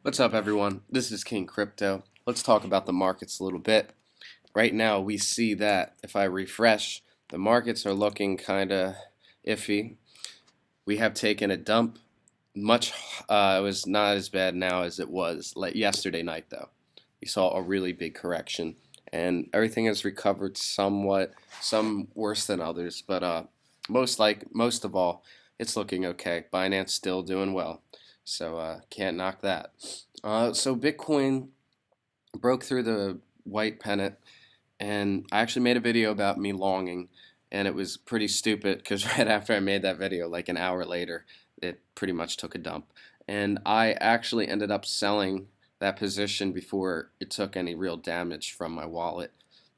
What's up, everyone? This is King Crypto. Let's talk about the markets a little bit. Right now, we see that if I refresh, the markets are looking kind of iffy. We have taken a dump. Much, it was not as bad now as it was like yesterday night, though. We saw a really big correction, and everything has recovered somewhat. Some worse than others, but most of all, it's looking okay. Binance still doing well, so can't knock that. So Bitcoin broke through the white pennant, and I actually made a video about me longing, and it was pretty stupid because right after I made that video, like an hour later, it pretty much took a dump. And I actually ended up selling that position before it took any real damage from my wallet.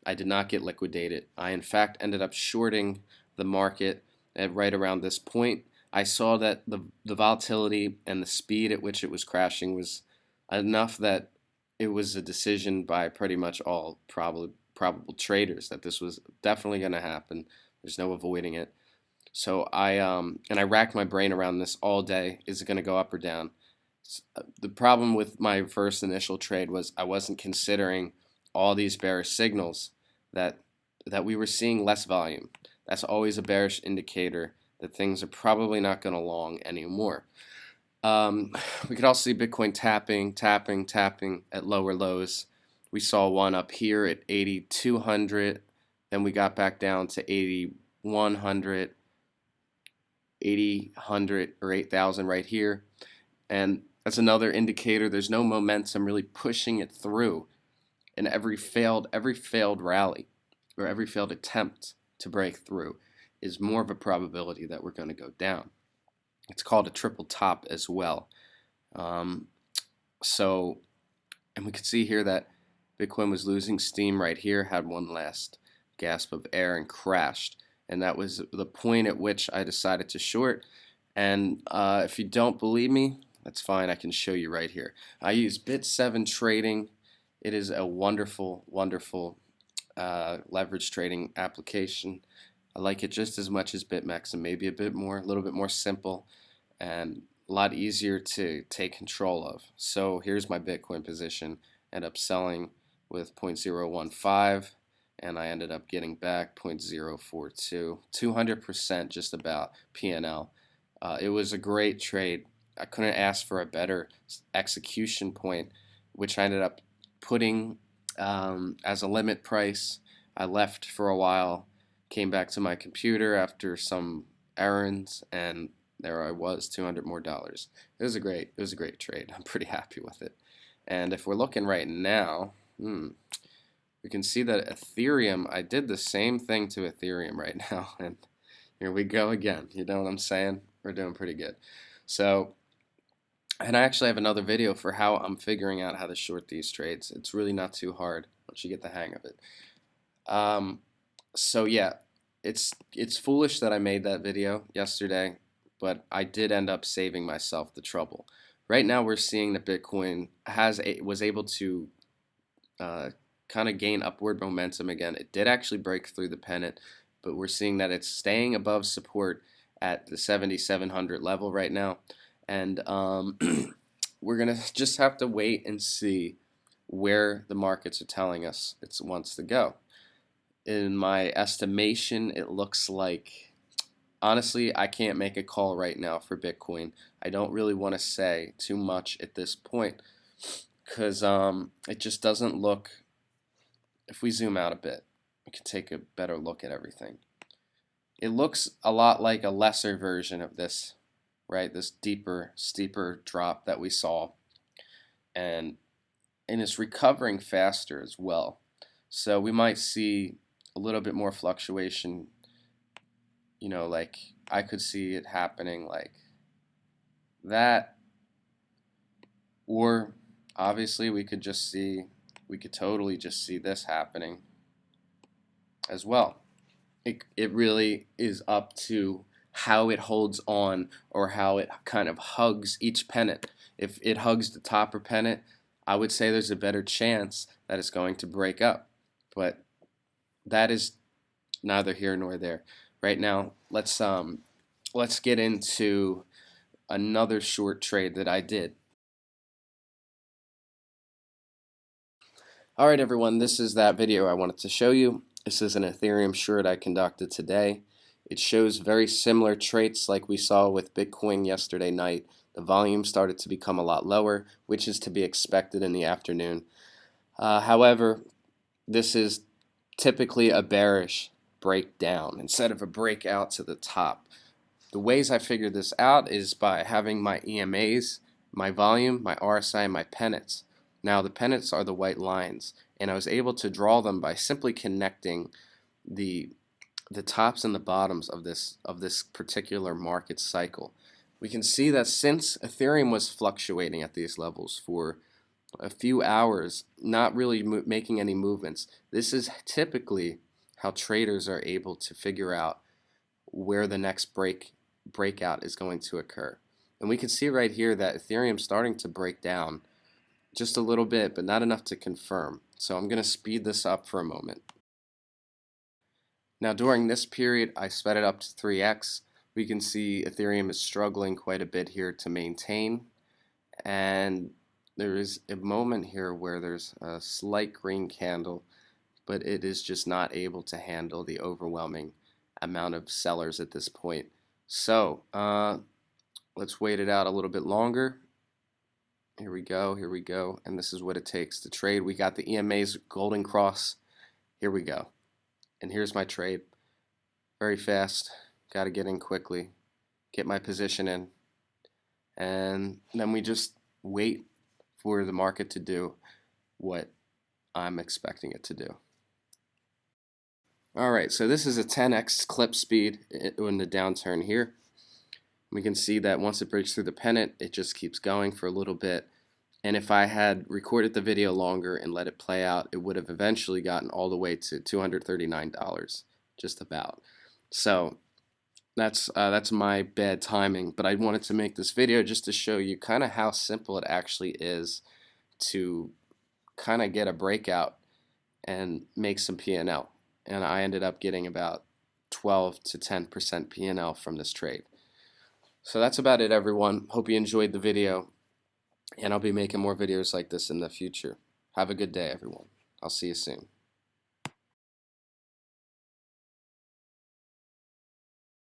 I did not get liquidated. I, in fact, ended up shorting the market at right around this point. I saw that the volatility and the speed at which it was crashing was enough that it was a decision by pretty much all probable traders that this was definitely going to happen. There's no avoiding it. So I racked my brain around this all day. Is it going to go up or down? The problem with my first initial trade was I wasn't considering all these bearish signals that we were seeing less volume. That's always a bearish indicator that things are probably not going to long anymore. Um, we could also see Bitcoin tapping at lower lows. We saw one up here at 8,200, then we got back down to 8,100, 8,000 or 8,000 right here. And that's another indicator there's no momentum really pushing it through. And every failed rally or every failed attempt to break through is more of a probability that we're going to go down. It's called a triple top as well. Um, so, and we could see here that Bitcoin was losing steam right here, had one last gasp of air and crashed. And that was the point at which I decided to short. And if you don't believe me, that's fine. I can show you right here. I use Bit7 Trading. It is a wonderful, wonderful leverage trading application. I like it just as much as BitMEX and maybe a little bit more simple and a lot easier to take control of. So here's my Bitcoin position. Ended up selling with 0.015 and I ended up getting back 0.042, 200% just about P&L. It was a great trade. I couldn't ask for a better execution point, which I ended up putting as a limit price. I left for a while, came back to my computer after some errands, and there I was, $200 more. It was a great trade. I'm pretty happy with it. And if we're looking right now, we can see that Ethereum, I did the same thing to Ethereum right now, and here we go again. You know what I'm saying? We're doing pretty good. So, and I actually have another video for how I'm figuring out how to short these trades. It's really not too hard once you get the hang of it. So yeah, it's foolish that I made that video yesterday, but I did end up saving myself the trouble. Right now, we're seeing that Bitcoin was able to kind of gain upward momentum again. It did actually break through the pennant, but we're seeing that it's staying above support at the 7,700 level right now, and we're gonna just have to wait and see where the markets are telling us it wants to go. In my estimation, it looks like, honestly, I can't make a call right now for Bitcoin. I don't really want to say too much at this point because it just doesn't look. If we zoom out a bit, we can take a better look at everything. It looks a lot like a lesser version of this, right? This deeper, steeper drop that we saw, and it's recovering faster as well. So we might see a little bit more fluctuation. You know, like I could see it happening like that, or obviously we could totally just see this happening as well. It really is up to how it holds on or how it kind of hugs each pennant. If it hugs the topper pennant, I would say there's a better chance that it's going to break up. But that is neither here nor there. Right now, let's get into another short trade that I did. Alright everyone, this is that video I wanted to show you. This is an Ethereum short I conducted today. It shows very similar traits like we saw with Bitcoin yesterday night. The volume started to become a lot lower, which is to be expected in the afternoon. However, this is typically a bearish breakdown instead of a breakout to the top. The ways I figured this out is by having my EMAs, my volume, my RSI, and my pennants. Now the pennants are the white lines, and I was able to draw them by simply connecting the tops and the bottoms of this particular market cycle. We can see that since Ethereum was fluctuating at these levels for a few hours, not really making any movements, this is typically how traders are able to figure out where the next breakout is going to occur. And we can see right here that Ethereum's starting to break down just a little bit, but not enough to confirm. So I'm going to speed this up for a moment. Now during this period, I sped it up to 3x. We can see Ethereum is struggling quite a bit here to maintain. And there is a moment here where there's a slight green candle, but it is just not able to handle the overwhelming amount of sellers at this point. So let's wait it out a little bit longer. Here we go, and this is what it takes to trade. We got the EMA's golden cross. Here we go. And here's my trade. Very fast. Got to get in quickly. Get my position in. And then we just wait for the market to do what I'm expecting it to do. Alright, so this is a 10x clip speed in the downturn here. We can see that once it breaks through the pennant, it just keeps going for a little bit. And if I had recorded the video longer and let it play out, it would have eventually gotten all the way to $239, just about. So that's my bad timing, but I wanted to make this video just to show you kind of how simple it actually is to kind of get a breakout and make some P&L. And I ended up getting about 12 to 10% P&L from this trade. So that's about it, everyone. Hope you enjoyed the video, and I'll be making more videos like this in the future. Have a good day, everyone. I'll see you soon.